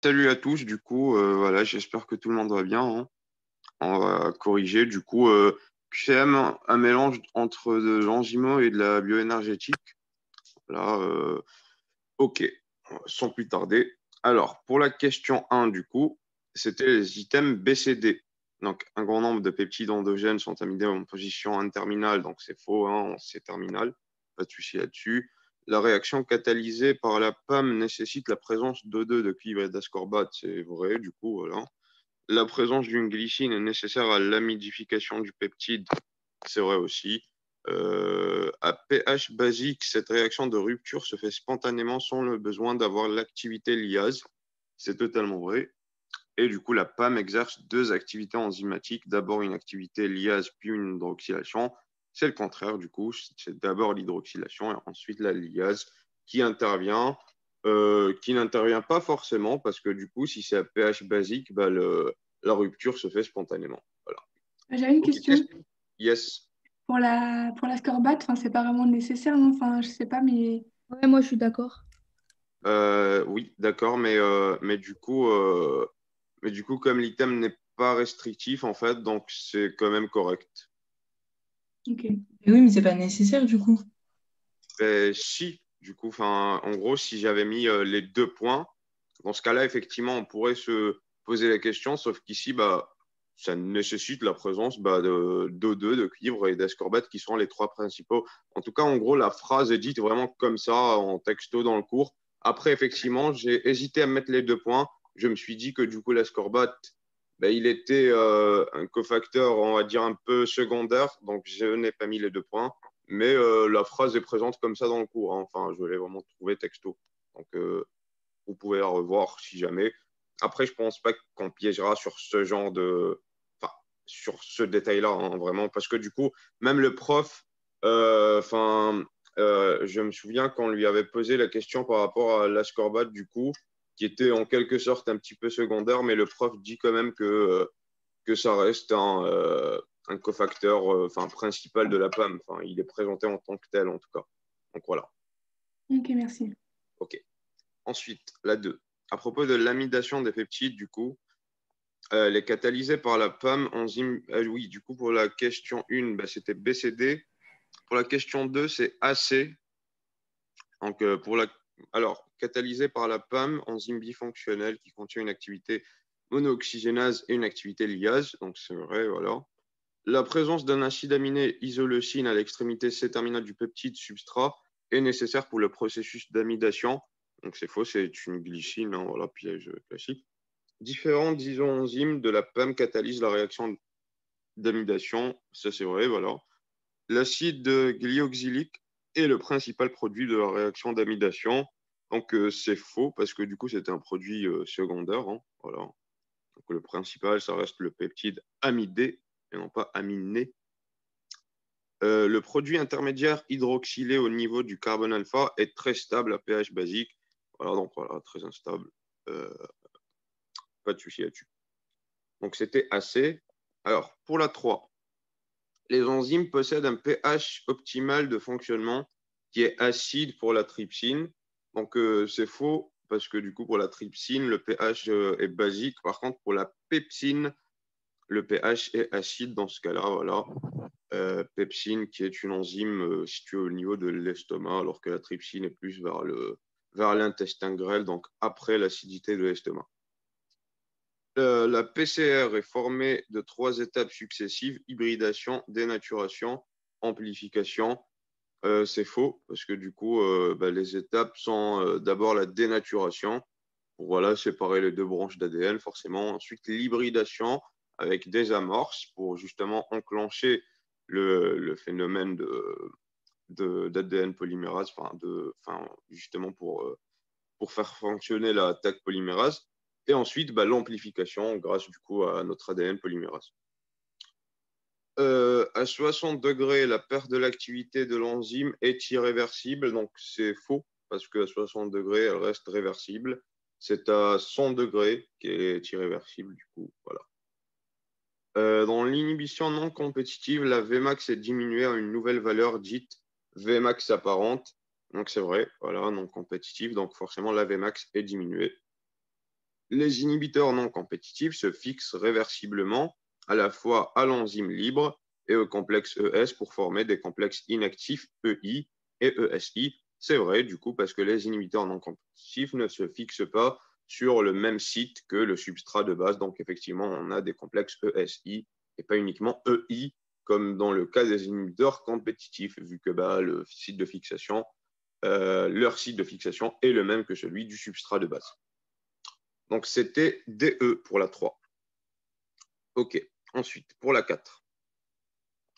Salut à tous, du coup, voilà, j'espère que tout le monde va bien, hein. On va corriger, du coup, QCM, un mélange entre de l'enzymo et de la bioénergétique. Là, ok, sans plus tarder. Alors, pour la question 1, du coup, c'était les items BCD. Donc, un grand nombre de peptides endogènes sont aminés en position N-terminale, donc c'est faux, hein, c'est terminal, pas de souci là-dessus. La réaction catalysée par la PAM nécessite la présence d'O2 de cuivre et d'ascorbate, c'est vrai, du coup, voilà. La présence d'une glycine est nécessaire à l'amidification du peptide, c'est vrai aussi. À pH basique, cette réaction de rupture se fait spontanément sans le besoin d'avoir l'activité liase. C'est totalement vrai. Et du coup, la PAM exerce deux activités enzymatiques. D'abord une activité liase, puis une hydroxylation. C'est le contraire, du coup. C'est d'abord l'hydroxylation et ensuite la liase qui n'intervient pas forcément parce que du coup, si c'est à pH basique, bah, la rupture se fait spontanément. Voilà. J'avais une Ok, question yes. pour la scorbate. Enfin, c'est pas vraiment nécessaire, non? Enfin, je sais pas, mais Ouais, moi je suis d'accord. Oui, d'accord, mais du coup, comme l'item n'est pas restrictif, en fait, donc c'est quand même correct. ok. Mais oui, mais c'est pas nécessaire du coup. Si, du coup, enfin, en gros, si j'avais mis les deux points, dans ce cas-là, effectivement, on pourrait se poser la question, sauf qu'ici, bah, ça nécessite la présence d'O2, de cuivre et d'ascorbate, qui sont les trois principaux. En tout cas, en gros, la phrase est dite vraiment comme ça, en texto dans le cours. Après, effectivement, j'ai hésité à mettre les deux points. Je me suis dit que du coup, l'ascorbate, bah, il était un cofacteur, on va dire, un peu secondaire, donc je n'ai pas mis les deux points. Mais la phrase est présente comme ça dans le cours, hein. Enfin, je l'ai vraiment trouvé texto. Donc, vous pouvez la revoir si jamais. Après, je pense pas qu'on piégera sur ce genre de, enfin, sur ce détail-là, hein, vraiment, parce que du coup, même le prof, enfin, je me souviens qu'on lui avait posé la question par rapport à l'ascorbate, du coup, qui était en quelque sorte un petit peu secondaire, mais le prof dit quand même que ça reste un cofacteur enfin, principal de la PAM. Enfin, il est présenté en tant que tel, en tout cas. Donc voilà. Ok, merci. OK. Ensuite, la 2. À propos de l'amidation des peptides, du coup, elle est catalysée par la PAM enzyme. Oui, du coup, pour la question 1, bah, c'était BCD. Pour la question 2, c'est AC. Donc, alors, catalysée par la PAM, enzyme bifonctionnelle qui contient une activité monooxygénase et une activité liase. Donc, c'est vrai, voilà. La présence d'un acide aminé isoleucine à l'extrémité C-terminale du peptide substrat est nécessaire pour le processus d'amidation. Donc c'est faux, c'est une glycine, hein, voilà, piège classique. Différentes isoenzymes de la PAM catalysent la réaction d'amidation, ça c'est vrai, voilà. L'acide glyoxylique est le principal produit de la réaction d'amidation. Donc c'est faux parce que du coup c'est un produit secondaire, hein, voilà. Donc le principal, ça reste le peptide amidé et non pas aminé. Le produit intermédiaire hydroxylé au niveau du carbone alpha est très stable à pH basique. Voilà, donc voilà, très instable. Euh, Pas de souci là-dessus. Donc c'était assez. Alors, pour la 3, les enzymes possèdent un pH optimal de fonctionnement qui est acide pour la trypsine. Donc c'est faux parce que du coup, pour la trypsine, le pH est basique. Par contre, pour la pepsine, le pH est acide dans ce cas-là. Voilà. Pepsine, qui est une enzyme située au niveau de l'estomac, alors que la trypsine est plus vers l'intestin grêle, donc après l'acidité de l'estomac. La PCR est formée de trois étapes successives, hybridation, dénaturation, amplification. C'est faux, parce que du coup, bah, les étapes sont d'abord la dénaturation, pour voilà, séparer les deux branches d'ADN, forcément. Ensuite, l'hybridation avec des amorces pour justement enclencher le phénomène d'ADN polymérase, justement pour faire fonctionner la tag polymérase. Et ensuite, bah, l'amplification grâce du coup à notre ADN polymérase. À 60 degrés, la perte de l'activité de l'enzyme est irréversible, donc c'est faux parce qu'à 60 degrés, elle reste réversible. C'est à 100 degrés qu'elle est irréversible, du coup, voilà. Dans l'inhibition non compétitive, la Vmax est diminuée à une nouvelle valeur dite Vmax apparente. Donc c'est vrai, voilà, non compétitive, donc forcément la Vmax est diminuée. les inhibiteurs non compétitifs se fixent réversiblement à la fois à l'enzyme libre et au complexe ES pour former des complexes inactifs EI et ESI. C'est vrai, du coup, parce que les inhibiteurs non compétitifs ne se fixent pas sur le même site que le substrat de base. Donc, effectivement, on a des complexes ESI et pas uniquement EI, comme dans le cas des inhibiteurs compétitifs, vu que le site de fixation, leur site de fixation est le même que celui du substrat de base. Donc, c'était DE pour la 3. OK. Ensuite, pour la 4.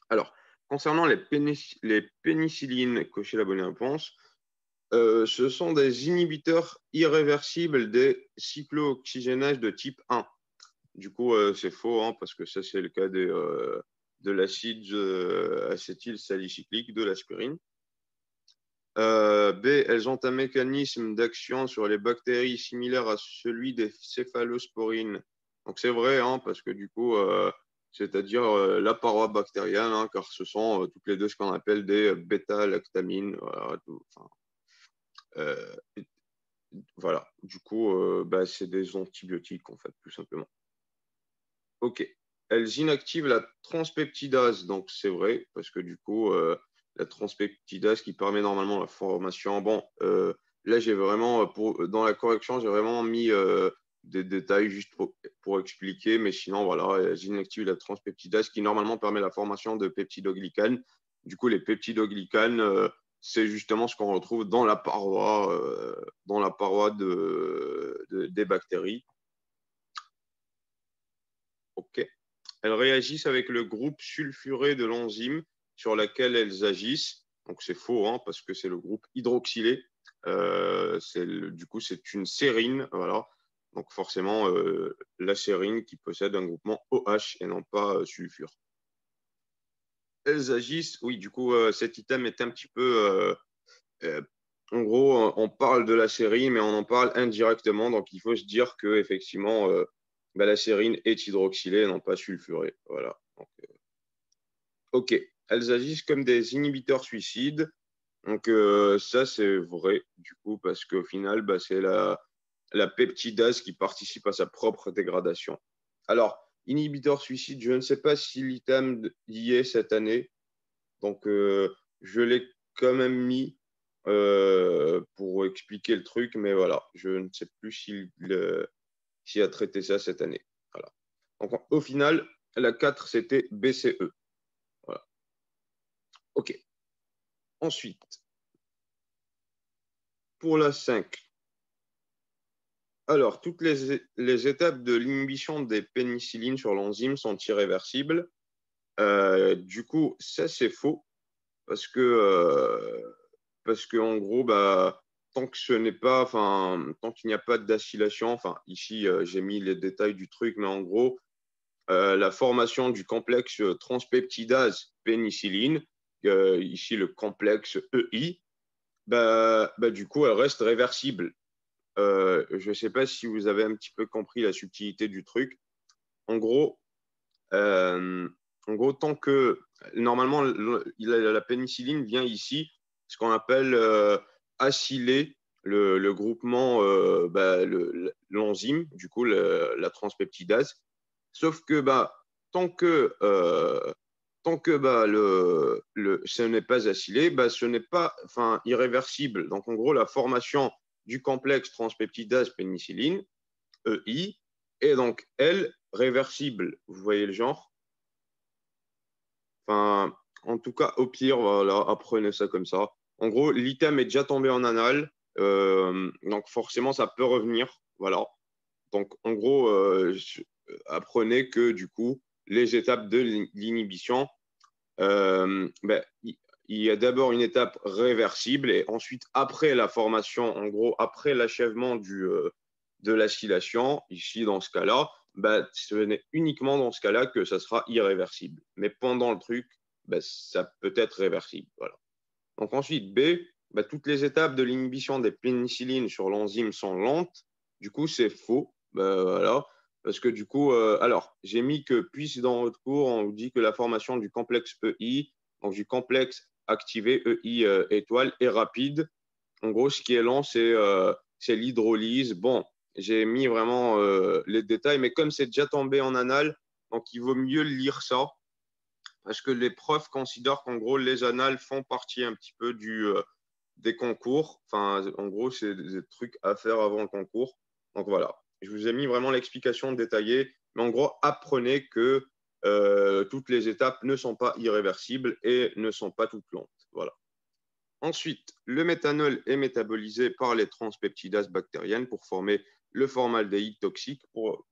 Alors, concernant les pénicillines, cochez la bonne réponse, ce sont des inhibiteurs irréversibles des cyclooxygénases de type 1. Du coup, c'est faux, hein, parce que ça, c'est le cas de l'acide acétylsalicyclique, de l'aspirine. B, elles ont un mécanisme d'action sur les bactéries similaire à celui des céphalosporines. Donc, c'est vrai, hein, parce que du coup, c'est-à-dire la paroi bactérienne, hein, car ce sont toutes les deux ce qu'on appelle des bêta-lactamines. Euh, voilà, du coup, c'est des antibiotiques, en fait, tout simplement. OK. Elles inactivent la transpeptidase, donc c'est vrai, parce que du coup, la transpeptidase qui permet normalement la formation. Bon, là, j'ai vraiment, dans la correction, j'ai vraiment mis des détails juste pour expliquer, mais sinon, voilà, elles inactivent la transpeptidase qui normalement permet la formation de peptidoglycanes. Du coup, les peptidoglycanes, c'est justement ce qu'on retrouve dans la paroi des bactéries. OK. Elles réagissent avec le groupe sulfuré de l'enzyme sur laquelle elles agissent. Donc, c'est faux, hein, parce que c'est le groupe hydroxylé. Du coup, c'est une sérine. Voilà. Donc, forcément, la sérine qui possède un groupement OH et non pas sulfure. Elles agissent. Oui, du coup, cet item est un petit peu. En gros, on parle de la sérine, mais on en parle indirectement. Donc, il faut se dire que effectivement, la sérine est hydroxylée, non pas sulfurée. Voilà. Donc, OK. Elles agissent comme des inhibiteurs suicides. Donc, ça, c'est vrai, du coup, parce qu'au final, c'est la peptidase qui participe à sa propre dégradation. Alors, inhibiteur suicide, je ne sais pas si l'item y est cette année. Donc, je l'ai quand même mis pour expliquer le truc, mais voilà, je ne sais plus s'il a traité ça cette année. Voilà. Donc, au final, la 4, c'était BCE. Voilà. OK. Ensuite, pour la 5, alors, toutes les étapes de l'inhibition des pénicillines sur l'enzyme sont irréversibles. Du coup, ça, c'est faux, parce que en gros, tant que ce n'est pas, enfin, tant qu'il n'y a pas d'acylation, enfin, ici, j'ai mis les détails du truc, mais en gros, la formation du complexe transpeptidase pénicilline, ici le complexe EI, du coup, elle reste réversible. Je ne sais pas si vous avez un petit peu compris la subtilité du truc. En gros, euh, tant que normalement la pénicilline vient ici, ce qu'on appelle acyler le groupement, l'enzyme, du coup la transpeptidase. Sauf que tant que ce n'est pas acylé, ce n'est pas irréversible. Donc en gros, la formation du complexe transpeptidase pénicilline, EI, est donc, elle, réversible. Vous voyez le genre? Enfin, en tout cas, au pire, voilà, apprenez ça comme ça. En gros, l'item est déjà tombé en anal, donc forcément, ça peut revenir. Voilà. Donc, en gros, apprenez que du coup, les étapes de l'inhibition, il y a d'abord une étape réversible et ensuite, après la formation, en gros, après l'achèvement de l'acylation, ici dans ce cas-là, ce n'est uniquement dans ce cas-là que ça sera irréversible. Mais pendant le truc, ça peut être réversible. Voilà. Donc ensuite, B, toutes les étapes de l'inhibition des pénicillines sur l'enzyme sont lentes. Du coup, c'est faux. Voilà. Parce que du coup, alors, j'ai mis que, puisque dans votre cours, on vous dit que la formation du complexe EI, donc du complexe activé EI étoile, est rapide. En gros, ce qui est lent, c'est l'hydrolyse. Bon, j'ai mis vraiment les détails, mais comme c'est déjà tombé en annales, donc il vaut mieux lire ça, parce que les profs considèrent qu'en gros, les annales font partie un petit peu des concours. Enfin, en gros, c'est des trucs à faire avant le concours. Donc voilà, je vous ai mis vraiment l'explication détaillée, mais en gros, apprenez que toutes les étapes ne sont pas irréversibles et ne sont pas toutes lentes. Voilà. Ensuite, le méthanol est métabolisé par les transpeptidases bactériennes pour former le formaldéhyde toxique pour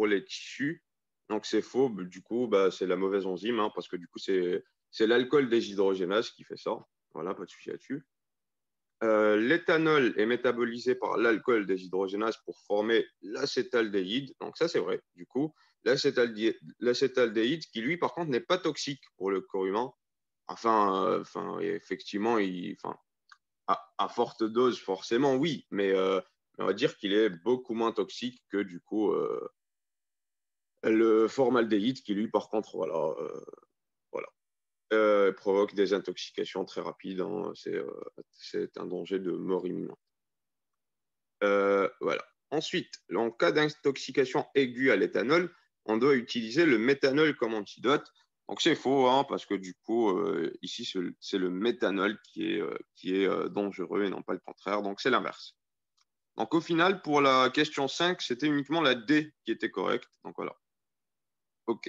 les tissus. Donc, c'est faux. Du coup, bah, c'est la mauvaise enzyme, hein, parce que du coup, c'est l'alcool déshydrogénase qui fait ça. Voilà, pas de souci là-dessus. L'éthanol est métabolisé par l'alcool déshydrogénase pour former l'acétaldéhyde. Donc, ça, c'est vrai. Du coup, l'acétaldéhyde qui, lui, par contre, n'est pas toxique pour le corps humain. Enfin, effectivement, à forte dose, forcément, oui, mais on va dire qu'il est beaucoup moins toxique que du coup le formaldéhyde qui, lui, par contre, voilà, provoque des intoxications très rapides. Hein, c'est un danger de mort imminente. Voilà. Ensuite, en cas d'intoxication aiguë à l'éthanol, on doit utiliser le méthanol comme antidote. Donc c'est faux, hein, parce que du coup, ici, c'est le méthanol qui est dangereux et non pas le contraire. Donc c'est l'inverse. Donc au final, pour la question 5, c'était uniquement la D qui était correcte. Donc voilà. OK.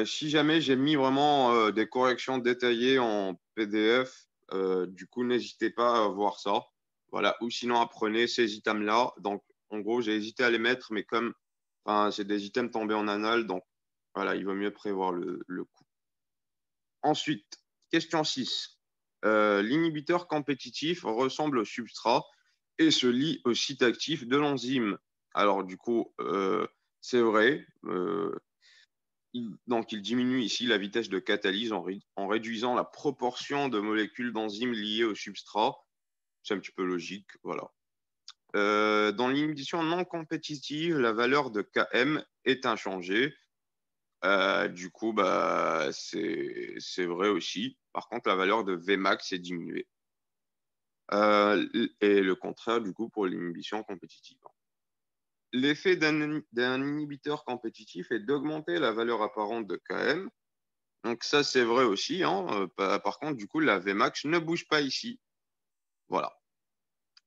Si jamais j'ai mis vraiment des corrections détaillées en PDF, du coup, n'hésitez pas à voir ça. Voilà. Ou sinon, apprenez ces items-là. Donc, en gros, j'ai hésité à les mettre, mais comme c'est des items tombés en annales, donc voilà, il vaut mieux prévoir le coup. Ensuite, question 6. L'inhibiteur compétitif ressemble au substrat et se lie au site actif de l'enzyme. Alors, du coup, c'est vrai. Donc, il diminue ici la vitesse de catalyse en réduisant la proportion de molécules d'enzymes liées au substrat. C'est un petit peu logique, voilà. Dans l'inhibition non compétitive, la valeur de Km est inchangée. Du coup, bah, c'est vrai aussi. Par contre, la valeur de Vmax est diminuée. Et le contraire, du coup, pour l'inhibition compétitive. L'effet d'un inhibiteur compétitif est d'augmenter la valeur apparente de Km. Donc ça, c'est vrai aussi. Hein. Par contre, du coup, la Vmax ne bouge pas ici. Voilà.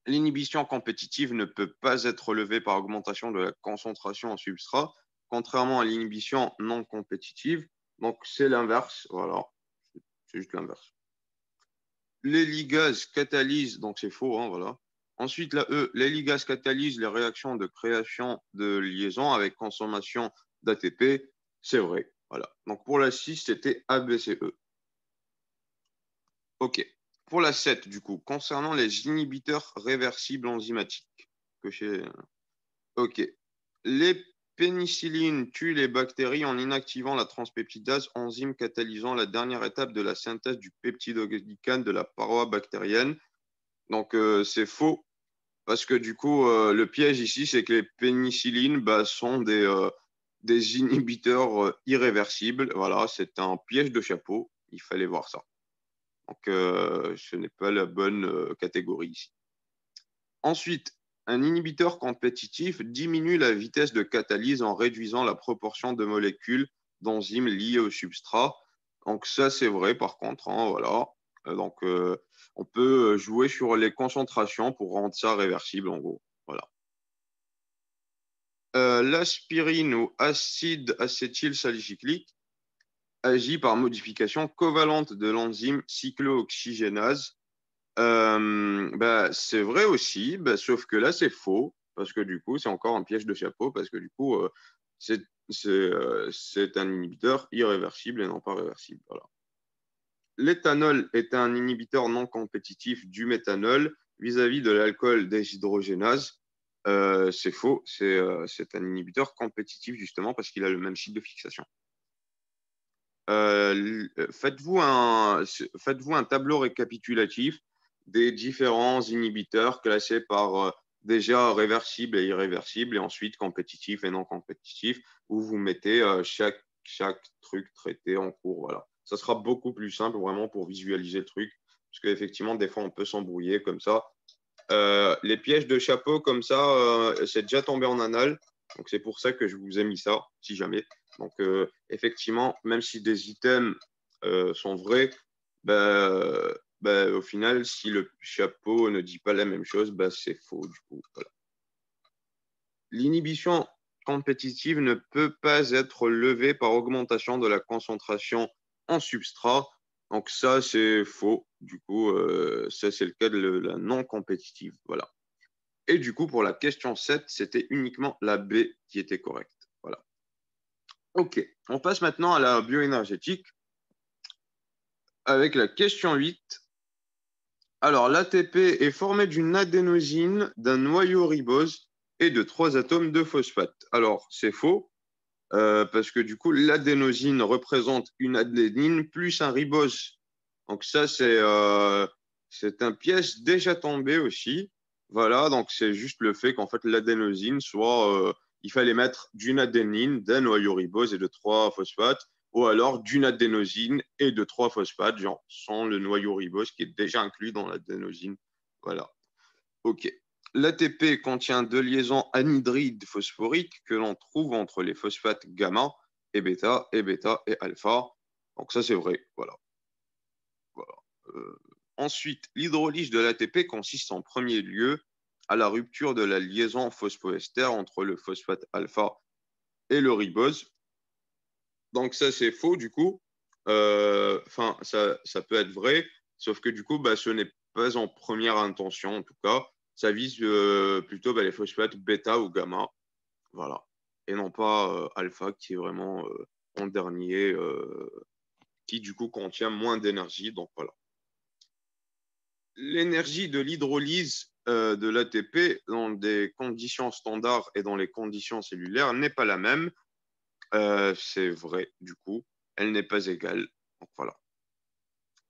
L'inhibition compétitive ne peut pas être relevée par augmentation de la concentration en substrat, contrairement à l'inhibition non compétitive. Donc c'est l'inverse. Voilà. C'est juste l'inverse. Les ligases catalysent, donc c'est faux. Hein, voilà. Ensuite, la E, les ligases catalysent les réactions de création de liaison avec consommation d'ATP. C'est vrai. Voilà. Donc pour la 6, c'était ABCE. OK. Pour la 7, du coup, concernant les inhibiteurs réversibles enzymatiques. OK. Les pénicillines tuent les bactéries en inactivant la transpeptidase, enzyme catalysant la dernière étape de la synthèse du peptidoglycane de la paroi bactérienne. Donc, c'est faux, parce que du coup, le piège ici, c'est que les pénicillines sont des inhibiteurs irréversibles. Voilà, c'est un piège de chapeau. Il fallait voir ça. Donc, ce n'est pas la bonne catégorie ici. Ensuite, un inhibiteur compétitif diminue la vitesse de catalyse en réduisant la proportion de molécules d'enzymes liées au substrat. Donc, ça, c'est vrai, par contre. Hein, voilà. Donc, on peut jouer sur les concentrations pour rendre ça réversible, en gros. Voilà. L'aspirine ou acide acétylsalicyclique agit par modification covalente de l'enzyme cyclooxygénase. C'est vrai aussi, sauf que là, c'est faux, parce que du coup, c'est encore un piège de chapeau, parce que du coup, c'est un inhibiteur irréversible et non pas réversible. Voilà. L'éthanol est un inhibiteur non compétitif du méthanol vis-à-vis de l'alcool déshydrogénase. C'est faux, c'est un inhibiteur compétitif justement parce qu'il a le même site de fixation. Faites-vous un tableau récapitulatif des différents inhibiteurs classés par déjà réversibles et irréversibles et ensuite compétitifs et non compétitifs, où vous mettez chaque truc traité en cours. Voilà. Ça sera beaucoup plus simple vraiment pour visualiser le truc, parce qu'effectivement, des fois, on peut s'embrouiller comme ça. Les pièges de chapeau, comme ça, c'est déjà tombé en anal. Donc, c'est pour ça que je vous ai mis ça, si jamais. Donc, effectivement, même si des items sont vrais, au final, si le chapeau ne dit pas la même chose, c'est faux, du coup. Voilà. L'inhibition compétitive ne peut pas être levée par augmentation de la concentration en substrat. Donc ça, c'est faux. Du coup, ça, c'est le cas de la non-compétitive. Voilà. Et du coup, pour la question 7, c'était uniquement la B qui était correcte. Voilà. OK. On passe maintenant à la bioénergétique avec la question 8. Alors, l'ATP est formé d'une adénosine, d'un noyau ribose et de 3 atomes de phosphate. Alors, c'est faux. Parce que du coup, l'adénosine représente une adénine plus un ribose. Donc ça, c'est un piège déjà tombé aussi. Voilà, donc c'est juste le fait qu'en fait, l'adénosine il fallait mettre d'une adénine, d'un noyau ribose et de 3 phosphates, ou alors d'une adénosine et de 3 phosphates, genre sans le noyau ribose qui est déjà inclus dans l'adénosine. Voilà. OK. L'ATP contient deux liaisons anhydrides phosphoriques que l'on trouve entre les phosphates gamma et bêta et alpha. Donc ça, c'est vrai. Voilà. Voilà. Ensuite, l'hydrolyse de l'ATP consiste en premier lieu à la rupture de la liaison phosphoester entre le phosphate alpha et le ribose. Donc ça, c'est faux du coup. Enfin, ça peut être vrai, sauf que du coup, ce n'est pas en première intention en tout cas. Ça vise plutôt les phosphates bêta ou gamma, voilà, et non pas alpha qui est vraiment en dernier, qui du coup contient moins d'énergie. Donc voilà. L'énergie de l'hydrolyse de l'ATP dans des conditions standards et dans les conditions cellulaires n'est pas la même. C'est vrai, du coup, elle n'est pas égale. Donc voilà.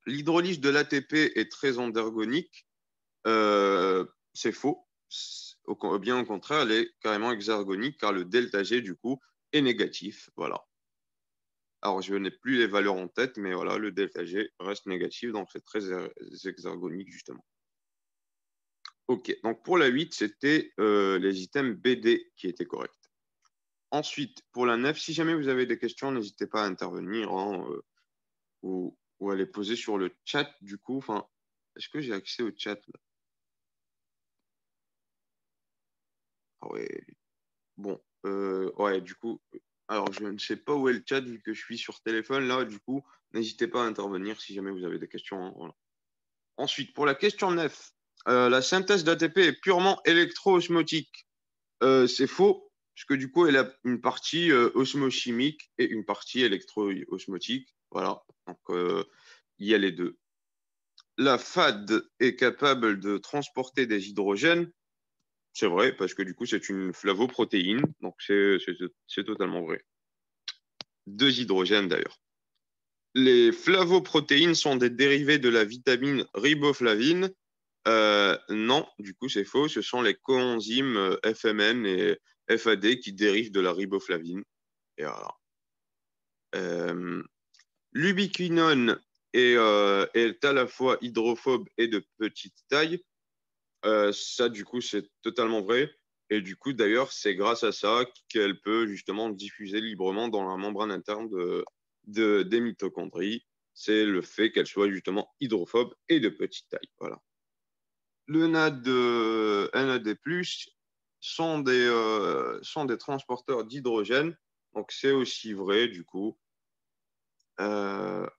L'hydrolyse de l'ATP est très endergonique. C'est faux. Bien au contraire, elle est carrément hexergonique car le delta G, du coup, est négatif. Voilà. Alors, je n'ai plus les valeurs en tête, mais voilà, le delta G reste négatif, donc c'est très hexergonique, justement. OK, donc pour la 8, c'était les items BD qui étaient corrects. Ensuite, pour la 9, si jamais vous avez des questions, n'hésitez pas à intervenir hein, ou à les poser sur le chat, du coup. Enfin, est-ce que j'ai accès au chat là? Ah ouais. Bon, ouais, du coup, alors je ne sais pas où est le chat vu que je suis sur téléphone là, du coup, n'hésitez pas à intervenir si jamais vous avez des questions. Hein, voilà. Ensuite, pour la question 9, la synthèse d'ATP est purement électro-osmotique. C'est faux, puisque du coup, elle a une partie osmochimique et une partie électro-osmotique. Voilà, donc il y a les deux. La FAD est capable de transporter des hydrogènes. C'est vrai, parce que du coup, c'est une flavoprotéine, donc c'est totalement vrai. Deux hydrogènes d'ailleurs. Les flavoprotéines sont des dérivés de la vitamine riboflavine. Non, du coup, c'est faux. Ce sont les coenzymes FMN et FAD qui dérivent de la riboflavine. Et voilà. L'ubiquinone est à la fois hydrophobe et de petite taille. Ça, du coup, c'est totalement vrai. Et du coup, d'ailleurs, c'est grâce à ça qu'elle peut justement diffuser librement dans la membrane interne des mitochondries. C'est le fait qu'elle soit justement hydrophobe et de petite taille. Voilà. Le NAD+, sont des transporteurs d'hydrogène. Donc, c'est aussi vrai, du coup. Quoi?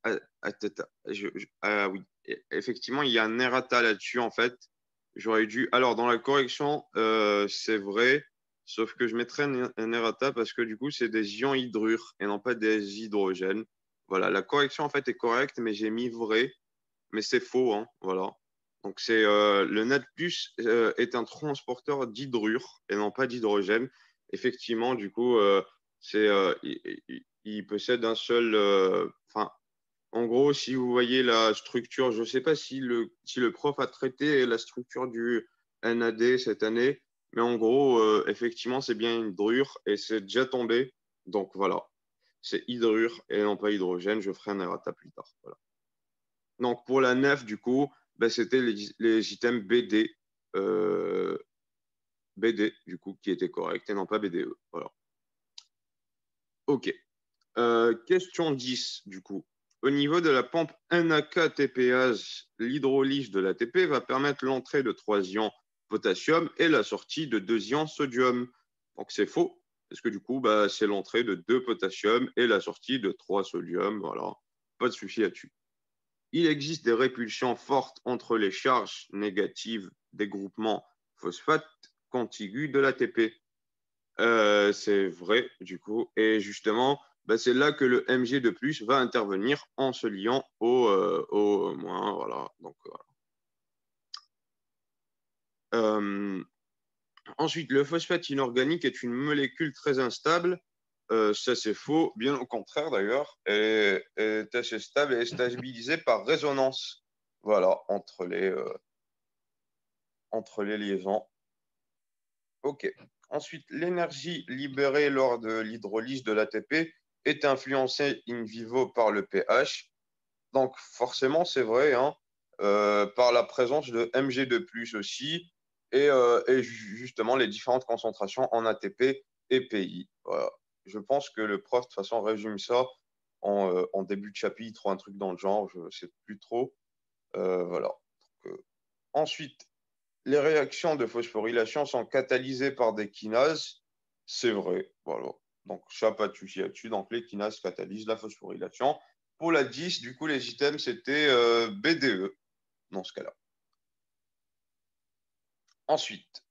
Ah, attends, oui, effectivement, il y a un errata là-dessus, en fait. J'aurais dû. Alors, dans la correction, c'est vrai, sauf que je mettrais un errata parce que du coup, c'est des ions hydrures et non pas des hydrogènes. Voilà, la correction, en fait, est correcte, mais j'ai mis vrai, mais c'est faux, hein, voilà. Donc, le NAD+, est un transporteur d'hydrure et non pas d'hydrogène. Effectivement, du coup, il possède un seul. Enfin, en gros, si vous voyez la structure, je ne sais pas si le prof a traité la structure du NAD cette année, mais en gros, effectivement, c'est bien une drure et c'est déjà tombé. Donc voilà. c'est hydrure et non pas hydrogène. Je ferai un errata plus tard. Voilà. Donc, pour la nef, du coup, c'était les items BD, BD, du coup, qui étaient corrects et non pas BDE. Voilà. OK. Question 10, du coup. Au niveau de la pompe NAK TPase, l'hydrolyse de l'ATP va permettre l'entrée de 3 ions potassium et la sortie de 2 ions sodium. Donc, c'est faux, parce que du coup, c'est l'entrée de 2 potassium et la sortie de 3 sodium. Voilà, pas de souci là-dessus. Il existe des répulsions fortes entre les charges négatives des groupements phosphate contigus de l'ATP. C'est vrai, du coup. Et justement, c'est là que le Mg de plus va intervenir en se liant au moins. Voilà. Donc, voilà. Ensuite, le phosphate inorganique est une molécule très instable. Ça, c'est faux. Bien au contraire, d'ailleurs. Elle est assez stable et est stabilisée par résonance. Voilà, entre les liaisons. OK. Ensuite, l'énergie libérée lors de l'hydrolyse de l'ATP est influencée in vivo par le pH. Donc, forcément, c'est vrai, hein, par la présence de Mg de plus aussi, et justement les différentes concentrations en ATP et PI. Voilà. Je pense que le prof, de toute façon, résume ça en début de chapitre ou un truc dans le genre, je ne sais plus trop. Voilà. Donc, ensuite, les réactions de phosphorylation sont catalysées par des kinases. C'est vrai. Voilà. Donc, ça, pas de souci là-dessus. Donc, les kinases catalysent la phosphorylation. Pour la 10, du coup, les items, c'était BDE dans ce cas-là. Ensuite,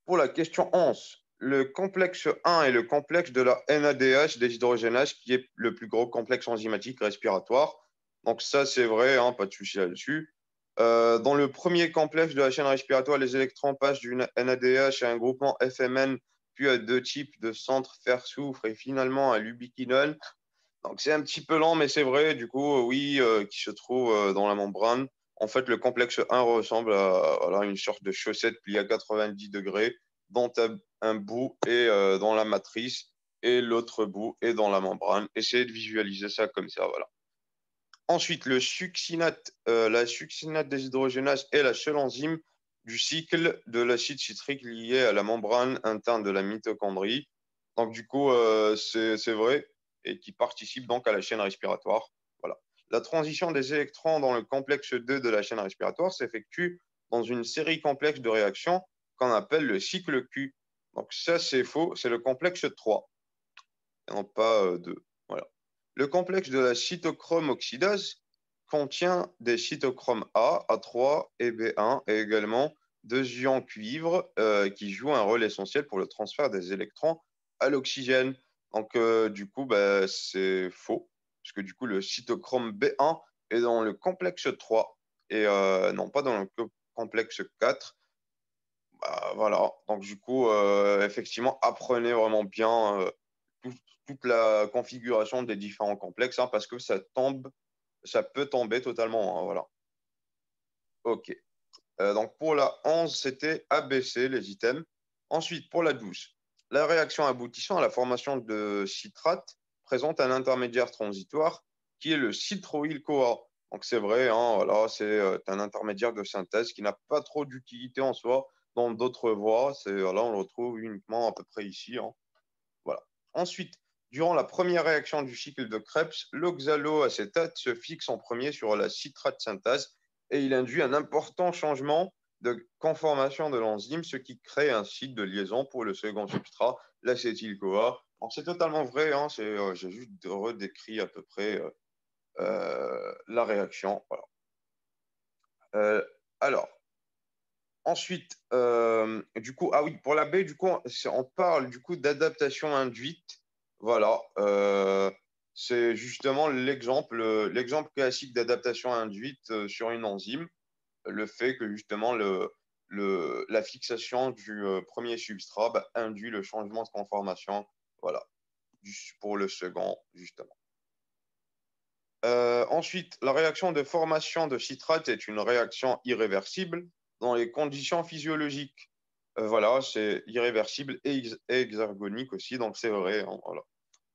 pour la question 11, le complexe 1 est le complexe de la NADH déshydrogénase, qui est le plus gros complexe enzymatique respiratoire. Donc, ça, c'est vrai, hein, pas de souci là-dessus. Dans le premier complexe de la chaîne respiratoire, les électrons passent du NADH à un groupement FMN, puis à 2 types de centres fer-soufre et finalement à l'ubiquinol. Donc c'est un petit peu lent, mais c'est vrai, du coup, oui, qui se trouve dans la membrane. En fait, le complexe 1 ressemble à voilà, une sorte de chaussette pliée à 90 degrés, dont un bout est dans la matrice et l'autre bout est dans la membrane. Essayez de visualiser ça comme ça, voilà. Ensuite, la succinate déshydrogénase est la seule enzyme du cycle de l'acide citrique lié à la membrane interne de la mitochondrie. Donc, du coup, c'est vrai, et qui participe donc à la chaîne respiratoire. Voilà. La transition des électrons dans le complexe 2 de la chaîne respiratoire s'effectue dans une série complexe de réactions qu'on appelle le cycle Q. Donc, ça, c'est faux, c'est le complexe 3, et non pas 2. Voilà. Le complexe de la cytochrome oxydase contient des cytochromes A, A3 et B1 et également 2 ions cuivre qui jouent un rôle essentiel pour le transfert des électrons à l'oxygène. Donc, du coup, c'est faux, parce que du coup, le cytochrome B1 est dans le complexe 3 et non pas dans le complexe 4. Voilà, donc du coup, effectivement, apprenez vraiment bien toute la configuration des différents complexes, hein, parce que ça peut tomber totalement, hein, voilà. OK. Donc pour la 11, c'était ABC, les items. Ensuite, pour la 12, la réaction aboutissant à la formation de citrate présente un intermédiaire transitoire qui est le citroïl-CoA. Donc c'est vrai, hein, voilà, c'est un intermédiaire de synthèse qui n'a pas trop d'utilité en soi dans d'autres voies. Là, on le retrouve uniquement à peu près ici, hein. Voilà. Ensuite, durant la première réaction du cycle de Krebs, l'oxaloacétate se fixe en premier sur la citrate synthase et il induit un important changement de conformation de l'enzyme, ce qui crée un site de liaison pour le second substrat, l'acétyl-CoA. C'est totalement vrai, hein, j'ai juste redécrit à peu près la réaction. Voilà. Alors, ensuite, du coup, ah oui, pour la B, du coup, on parle du coup d'adaptation induite. Voilà, c'est justement l'exemple classique d'adaptation induite sur une enzyme, le fait que justement la fixation du premier substrat induit le changement de conformation, voilà, pour le second, justement. Ensuite, la réaction de formation de citrate est une réaction irréversible dans les conditions physiologiques. Voilà, c'est irréversible et exergonique aussi, donc c'est vrai, hein, voilà.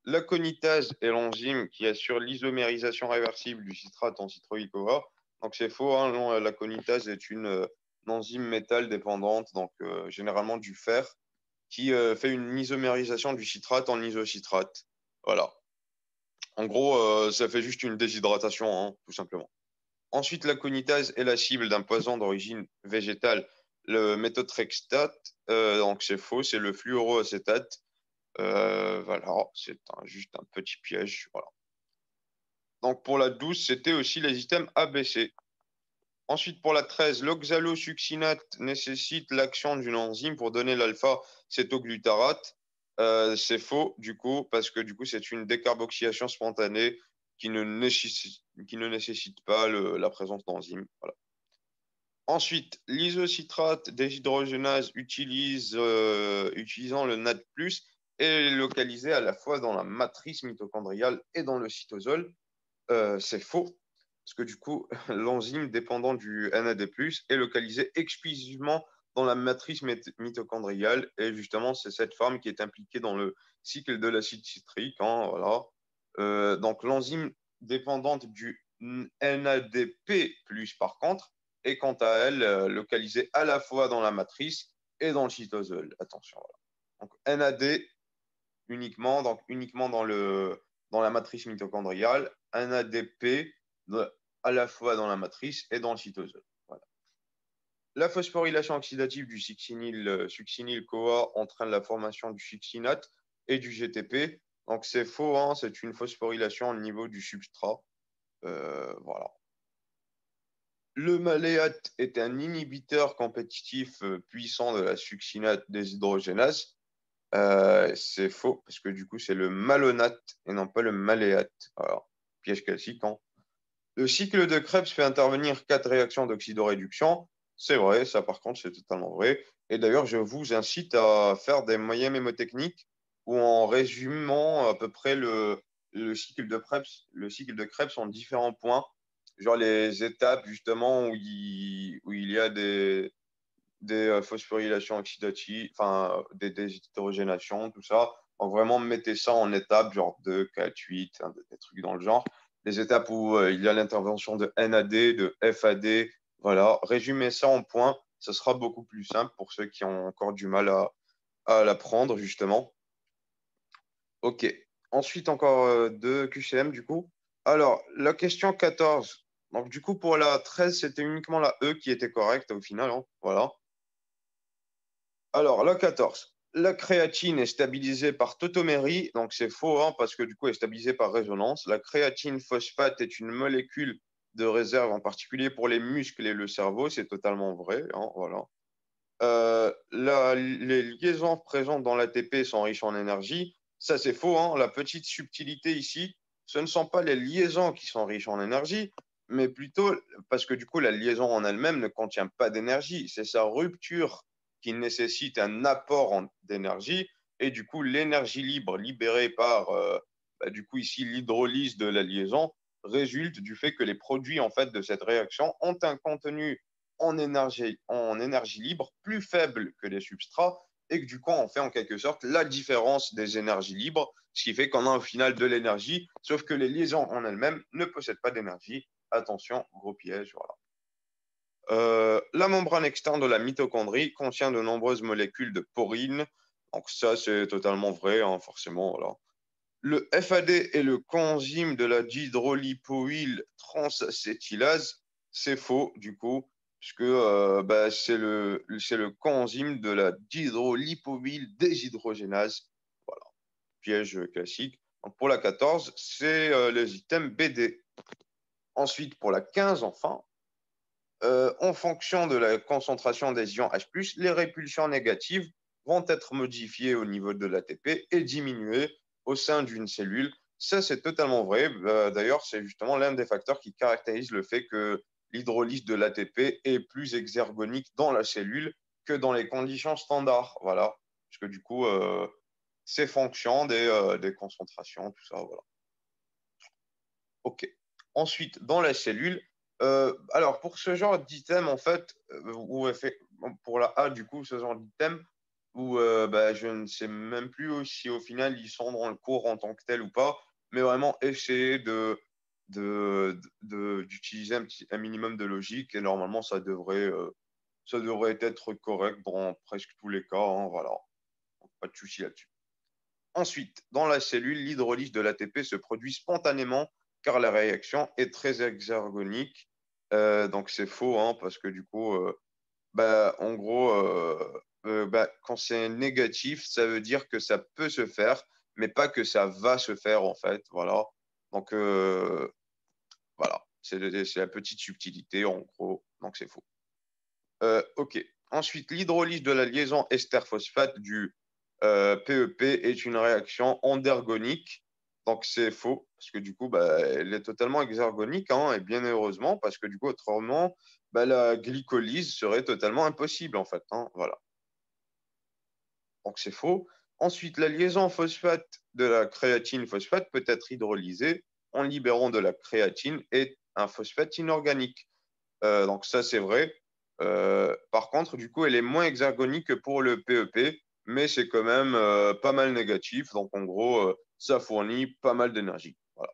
l'aconitase est l'enzyme qui assure l'isomérisation réversible du citrate en citroï-CoA. Donc, c'est faux, hein, non, l'aconitase est une enzyme métal dépendante, donc généralement du fer, qui fait une isomérisation du citrate en isocitrate. Voilà. En gros, ça fait juste une déshydratation, hein, tout simplement. Ensuite, l'aconitase est la cible d'un poison d'origine végétale, le méthotrexate. Donc, c'est faux, c'est le fluoroacétate. Voilà, c'est juste un petit piège. Voilà. Donc, pour la 12, c'était aussi les items ABC. Ensuite, pour la 13, l'oxalosuccinate nécessite l'action d'une enzyme pour donner l'alpha-cétoglutarate. C'est faux, du coup, parce que du coup, c'est une décarboxylation spontanée qui ne nécessite pas la présence d'enzymes. Voilà. Ensuite, l'isocitrate déshydrogénase utilisant le NAD+, est localisé à la fois dans la matrice mitochondriale et dans le cytosol. C'est faux, parce que du coup, l'enzyme dépendant du NAD+, est localisée exclusivement dans la matrice mitochondriale, et justement, c'est cette forme qui est impliquée dans le cycle de l'acide citrique. Hein, voilà. Donc, l'enzyme dépendante du NADP+, par contre, est quant à elle localisée à la fois dans la matrice et dans le cytosol. Attention, voilà. Donc, NAD uniquement, donc uniquement dans la matrice mitochondriale, un ADP à la fois dans la matrice et dans le cytosol. Voilà. La phosphorylation oxydative du succinyl-CoA entraîne la formation du succinate et du GTP. Donc c'est faux, hein, c'est une phosphorylation au niveau du substrat. Voilà. Le maléate est un inhibiteur compétitif puissant de la succinate déshydrogénase. C'est faux, parce que du coup, c'est le malonate et non pas le maléate. Voilà. Piège classique. Hein. Le cycle de Krebs fait intervenir 4 réactions d'oxydoréduction. C'est vrai, ça par contre, c'est totalement vrai. Et d'ailleurs, je vous incite à faire des moyens mémotechniques où en résumant à peu près le cycle de Krebs en différents points, genre les étapes justement où il y a des phosphorylations oxydatives, enfin des déshydrogénations, tout ça. Donc vraiment, mettez ça en étapes, genre 2, 4, 8, hein, des trucs dans le genre. Les étapes où il y a l'intervention de NAD, de FAD, voilà. Résumez ça en points, ça sera beaucoup plus simple pour ceux qui ont encore du mal à l'apprendre, justement. OK. Ensuite, encore deux QCM, du coup. Alors, la question 14. Donc, du coup, pour la 13, c'était uniquement la E qui était correcte au final. Hein. Voilà. Alors, la 14. La créatine est stabilisée par tautomérie, donc c'est faux hein, parce que du coup, elle est stabilisée par résonance. La créatine phosphate est une molécule de réserve, en particulier pour les muscles et le cerveau, c'est totalement vrai. Hein, voilà. Les liaisons présentes dans l'ATP sont riches en énergie. Ça, c'est faux. Hein. La petite subtilité ici, ce ne sont pas les liaisons qui sont riches en énergie, mais plutôt parce que du coup, la liaison en elle-même ne contient pas d'énergie. C'est sa rupture qui nécessite un apport d'énergie. Et du coup, l'énergie libre libérée par, du coup, ici, l'hydrolyse de la liaison résulte du fait que les produits en fait, de cette réaction ont un contenu en énergie libre plus faible que les substrats et que du coup, on fait en quelque sorte la différence des énergies libres, ce qui fait qu'on a au final de l'énergie, sauf que les liaisons en elles-mêmes ne possèdent pas d'énergie. Attention, gros piège, voilà. La membrane externe de la mitochondrie contient de nombreuses molécules de porine. Donc ça, c'est totalement vrai, hein, forcément. Voilà. Le FAD est le coenzyme de la dihydrolipoïl transacétylase. C'est faux, du coup, puisque c'est le coenzyme de la dihydrolipoïl déshydrogénase. Voilà, piège classique. Donc pour la 14, c'est les items BD. Ensuite, pour la 15, enfin, en fonction de la concentration des ions H+, les répulsions négatives vont être modifiées au niveau de l'ATP et diminuées au sein d'une cellule. Ça, c'est totalement vrai. D'ailleurs, c'est justement l'un des facteurs qui caractérise le fait que l'hydrolyse de l'ATP est plus exergonique dans la cellule que dans les conditions standards. Voilà. Parce que du coup, c'est fonction des concentrations, tout ça. Voilà. OK. Ensuite, dans la cellule, alors pour ce genre d'item, en fait, pour la A, du coup, ce genre d'item, où je ne sais même plus si au final ils sont dans le cours en tant que tel ou pas, mais vraiment essayer d'utiliser un minimum de logique et normalement ça devrait être correct dans presque tous les cas, hein, voilà. Donc, pas de souci là-dessus. Ensuite, dans la cellule, l'hydrolyse de l'ATP se produit spontanément car la réaction est très exergonique. Donc c'est faux, hein, parce que du coup, en gros, quand c'est négatif, ça veut dire que ça peut se faire, mais pas que ça va se faire en fait. Voilà. Donc voilà, c'est la petite subtilité en gros. Donc c'est faux. Ok. Ensuite, l'hydrolyse de la liaison ester-phosphate du PEP est une réaction endergonique. Donc, c'est faux, parce que du coup, elle est totalement exergonique, hein, et bien heureusement, parce que du coup, autrement, la glycolyse serait totalement impossible, en fait, hein, voilà. Donc, c'est faux. Ensuite, la liaison phosphate de la créatine-phosphate peut être hydrolysée en libérant de la créatine et un phosphate inorganique. Donc ça, c'est vrai. Par contre, du coup, elle est moins hexagonique que pour le PEP, mais c'est quand même pas mal négatif. Donc en gros, ça fournit pas mal d'énergie. Voilà.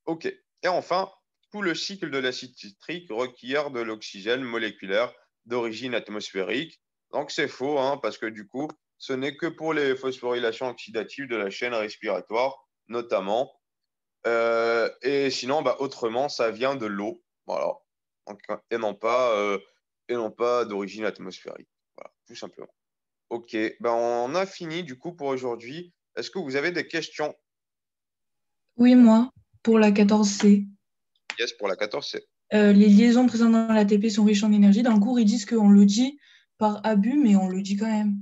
OK. Et enfin, tout le cycle de l'acide citrique requiert de l'oxygène moléculaire d'origine atmosphérique. Donc c'est faux, hein, parce que du coup, ce n'est que pour les phosphorylations oxydatives de la chaîne respiratoire, notamment. Et sinon, autrement, ça vient de l'eau. Voilà. Donc, et non pas d'origine atmosphérique. Voilà, tout simplement. OK, on a fini du coup pour aujourd'hui. Est-ce que vous avez des questions? Oui, moi, pour la 14C. Yes, pour la 14C. Les liaisons présentes dans l'ATP sont riches en énergie. Dans le cours, ils disent qu'on le dit par abus, mais on le dit quand même.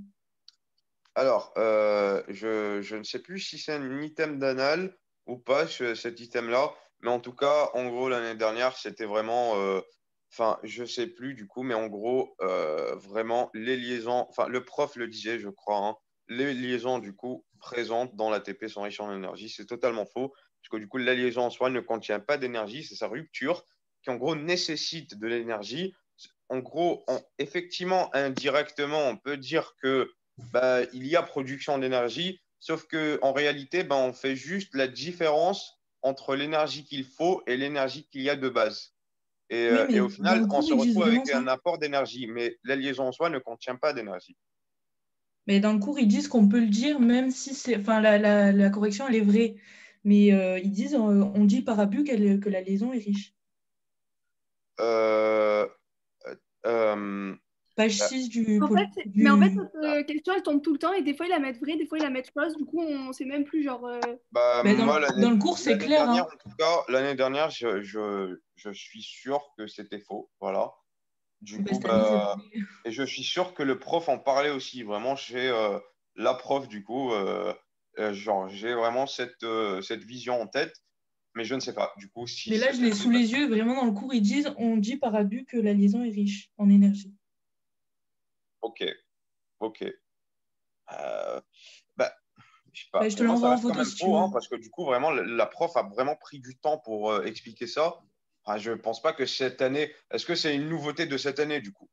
Alors, je ne sais plus si c'est un item d'anal ou pas, cet item-là, mais en tout cas, en gros, l'année dernière, c'était vraiment, enfin, je sais plus du coup, mais en gros, vraiment, les liaisons, enfin, le prof le disait, je crois, hein, les liaisons, du coup, présentes dans l'ATP sont riches en énergie. C'est totalement faux, parce que du coup, la liaison en soi ne contient pas d'énergie, c'est sa rupture qui, en gros, nécessite de l'énergie. En gros, effectivement, indirectement, on peut dire que il y a production d'énergie, sauf que en réalité, on fait juste la différence entre l'énergie qu'il faut et l'énergie qu'il y a de base. Oui, Et mais au dans final, le on cours, se ils disent retrouve vraiment avec ça. un apport d'énergie, mais la liaison en soi ne contient pas d'énergie. Mais dans le cours, ils disent qu'on peut le dire, même si c'est, enfin, la correction, elle est vraie. Mais ils disent, on dit par abus que la liaison est riche. Euh, euh, Page bah, 6 Mais en fait, du... cette question, elle tombe tout le temps et des fois, ils la mettent vraie, des fois, ils la mettent fausse. Du coup, on sait même plus, genre. Moi, Dans le cours, c'est l'année clair, dernière, hein. en tout cas, l'année dernière, je suis sûr que c'était faux. Voilà. Du Ben, coup, cette année, c'est vrai. et je suis sûr que le prof en parlait aussi. Vraiment, chez la prof, du coup, genre, j'ai vraiment cette vision en tête, mais je ne sais pas, du coup, si Mais là, je l'ai c'était sous les yeux. Vraiment, dans le cours, ils disent, on dit par abus que la liaison est riche en énergie. OK, OK. Euh, bah, je sais pas. Ben, je te Pour moi, ça l'envoie en reste quand photo même si tu faux, hein, veux. parce que du coup, vraiment, la prof a vraiment pris du temps pour expliquer ça. Enfin, je ne pense pas que cette année. Est-ce que c'est une nouveauté de cette année, du coup?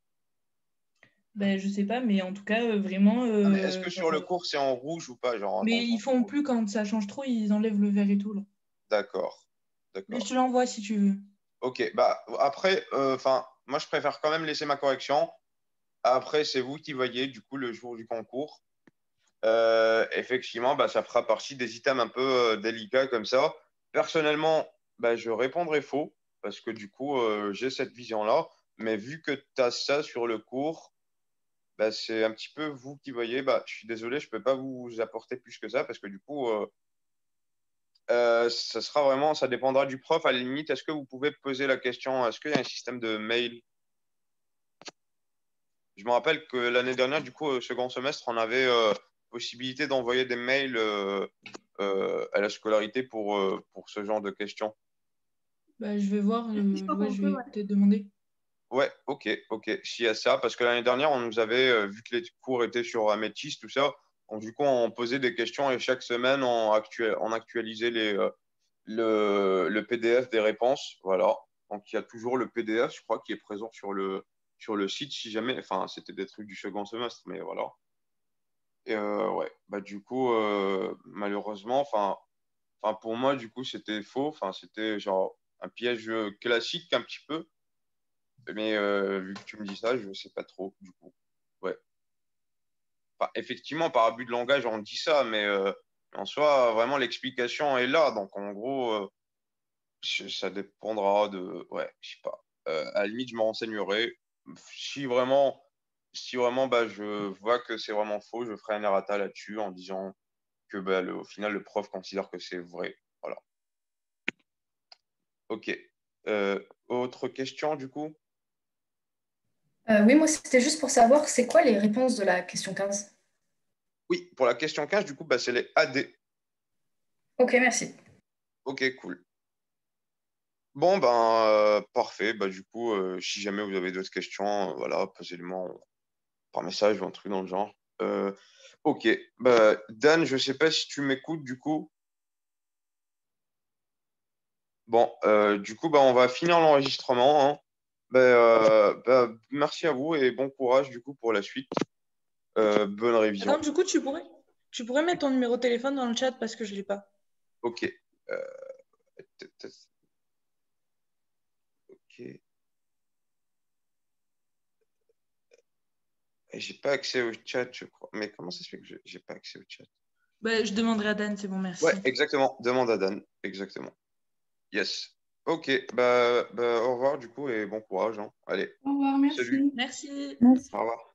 Ben, je sais pas, mais en tout cas, vraiment, Non, mais est-ce que sur genre, le cours, c'est en rouge ou pas, genre mais dans le ils sens font rouge? plus quand ça change trop, ils enlèvent le vert et tout, là. D'accord, Mais je d'accord. te l'envoie si tu veux. Ok, après, enfin, moi je préfère quand même laisser ma correction. Après, c'est vous qui voyez du coup le jour du concours. Effectivement, ça fera partie des items un peu délicats comme ça. Personnellement, je répondrai faux parce que du coup, j'ai cette vision-là. Mais vu que tu as ça sur le cours, c'est un petit peu vous qui voyez. Je suis désolé, je peux pas vous apporter plus que ça parce que du coup, ça sera vraiment, ça dépendra du prof. À la limite, est-ce que vous pouvez poser la question, est-ce qu'il y a un système de mail? Je me rappelle que l'année dernière, du coup, au second semestre, on avait possibilité d'envoyer des mails à la scolarité pour ce genre de questions. Ben, je vais voir, Je crois ouais, qu'on je peut, vais ouais. peut-être demander. Ouais, ok, ok. S'il y a ça, parce que l'année dernière, on nous avait, vu que les cours étaient sur Améthyst, tout ça, du coup, on posait des questions et chaque semaine, on actualisait le PDF des réponses. Voilà. Donc, il y a toujours le PDF, je crois, qui est présent sur sur le site si jamais. Enfin, c'était des trucs du second semestre, mais voilà. Et ouais, bah, du coup, malheureusement, pour moi, du coup, c'était faux. Enfin, c'était genre un piège classique un petit peu. Mais vu que tu me dis ça, je ne sais pas trop, du coup. Ouais. Enfin, effectivement, par abus de langage, on dit ça, mais en soi, vraiment, l'explication est là. Donc, en gros, ça dépendra de. Ouais, je sais pas. À la limite, je me renseignerai. Si vraiment, si vraiment bah, je vois que c'est vraiment faux, je ferai un errata là-dessus en disant que bah, au final, le prof considère que c'est vrai. Voilà. Ok. Autre question, du coup? Oui, moi, c'était juste pour savoir c'est quoi les réponses de la question 15. Oui, pour la question 15, du coup, bah, c'est les AD. Ok, merci. Ok, cool. Bon, ben, parfait. Bah, du coup, si jamais vous avez d'autres questions, voilà, posez-les-moi par message ou un truc dans le genre. Ok. Bah, Dan, je sais pas si tu m'écoutes, du coup. Bon, du coup, bah, on va finir l'enregistrement, hein. Bah, merci à vous et bon courage, du coup, pour la suite. Bonne révision. Attends, du coup, tu pourrais mettre ton numéro de téléphone dans le chat parce que je l'ai pas. Ok. Euh, ok. Et j'ai pas accès au chat, je crois. Mais comment ça se fait que j'ai pas accès au chat? Bah, je demanderai à Dan, c'est bon, Ouais, merci. exactement. Demande à Dan. Exactement. Yes. Ok. Au revoir, du coup, et bon courage, hein. Allez, Au revoir, salut. merci. Merci. Merci. Au revoir.